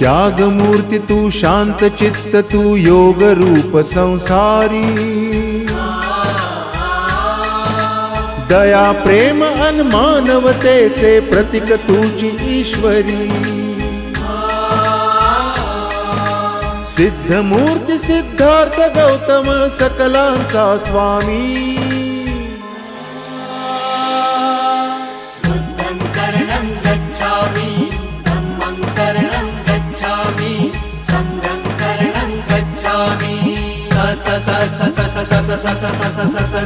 त्यागमूर्ती तू शांत चित्त तू योग रूप संसारी दया प्रेम अन मानवतेचे प्रतीक तुझी ईश्वरी सिद्धमूर्ती सिद्धार्थ गौतम सकलांचा स्वामी बुद्धं शरणं गच्छामि धम्मं शरणं गच्छामि संघं शरणं गच्छामि स स स स स स स स स स स स